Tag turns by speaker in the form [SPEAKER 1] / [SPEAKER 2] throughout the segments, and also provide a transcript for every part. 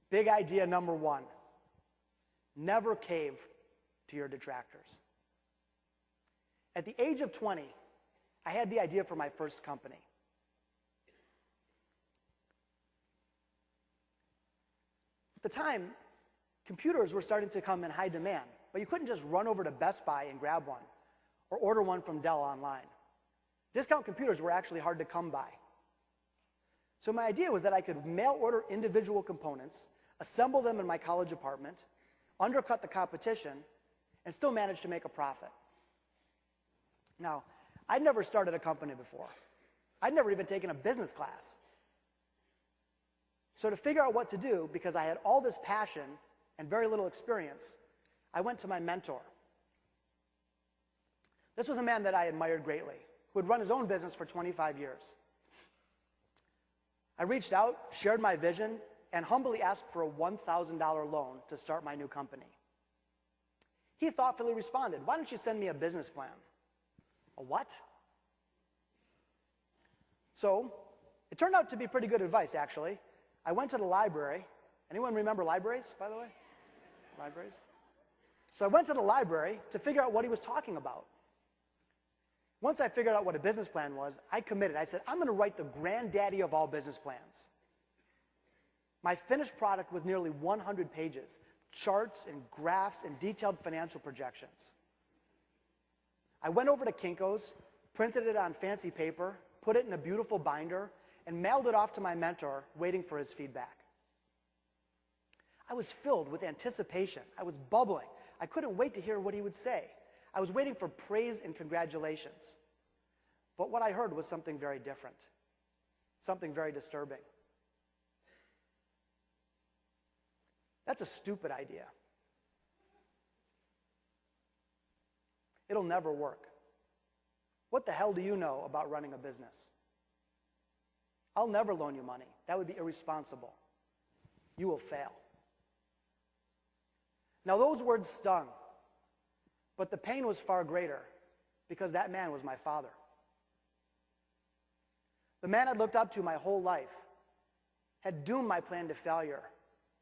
[SPEAKER 1] Big idea number one, never cave to your detractors. At the age of 20, I had the idea for my first company. At the time, computers were starting to come in high demand, but you couldn't just run over to Best Buy and grab one or order one from Dell online. Discount computers were actually hard to come by. So my idea was that I could mail order individual components, assemble them in my college apartment, undercut the competition, and still manage to make a profit. Now, I'd never started a company before. I'd never even taken a business class. So to figure out what to do, because I had all this passion and very little experience, I went to my mentor. This was a man that I admired greatly, who had run his own business for 25 years. I reached out, shared my vision, and humbly asked for a $1,000 loan to start my new company. He thoughtfully responded, "Why don't you send me a business plan?" A what? So it turned out to be pretty good advice, actually. I went to the library. Anyone remember libraries, by the way? Libraries? So I went to the library to figure out what he was talking about. Once I figured out what a business plan was, I committed. I said, I'm going to write the granddaddy of all business plans. My finished product was nearly 100 pages, charts and graphs and detailed financial projections. I went over to Kinko's, printed it on fancy paper, put it in a beautiful binder, and mailed it off to my mentor, waiting for his feedback. I was filled with anticipation. I was bubbling. I couldn't wait to hear what he would say. I was waiting for praise and congratulations. But what I heard was something very different, something very disturbing. That's a stupid idea. It'll never work. What the hell do you know about running a business? I'll never loan you money. That would be irresponsible. You will fail. Now, those words stung, but the pain was far greater because that man was my father. The man I'd looked up to my whole life had doomed my plan to failure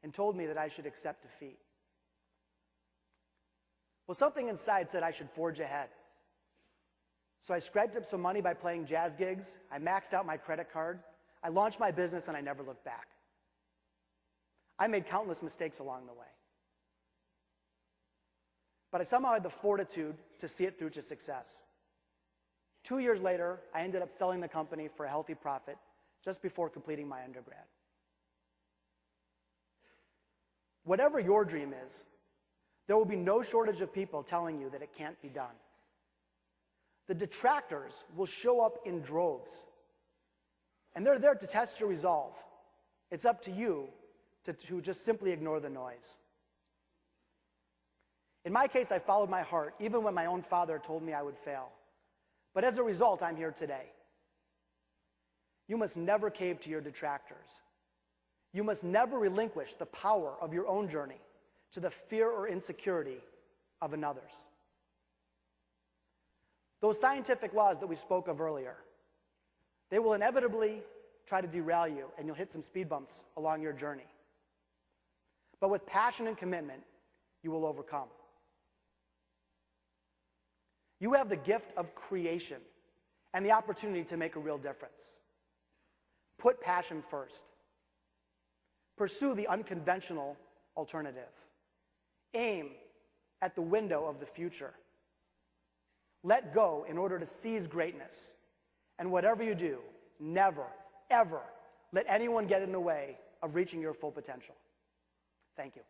[SPEAKER 1] and told me that I should accept defeat. Well, something inside said I should forge ahead. So I scraped up some money by playing jazz gigs. I maxed out my credit card. I launched my business, and I never looked back. I made countless mistakes along the way. But I somehow had the fortitude to see it through to success. 2 years later, I ended up selling the company for a healthy profit just before completing my undergrad. Whatever your dream is, there will be no shortage of people telling you that it can't be done. The detractors will show up in droves, and they're there to test your resolve. It's up to you to just simply ignore the noise. In my case, I followed my heart, even when my own father told me I would fail. But as a result, I'm here today. You must never cave to your detractors. You must never relinquish the power of your own journey to the fear or insecurity of another's. Those scientific laws that we spoke of earlier, they will inevitably try to derail you, and you'll hit some speed bumps along your journey. But with passion and commitment, you will overcome. You have the gift of creation and the opportunity to make a real difference. Put passion first. Pursue the unconventional alternative. Aim at the window of the future. Let go in order to seize greatness. And whatever you do, never, ever let anyone get in the way of reaching your full potential. Thank you.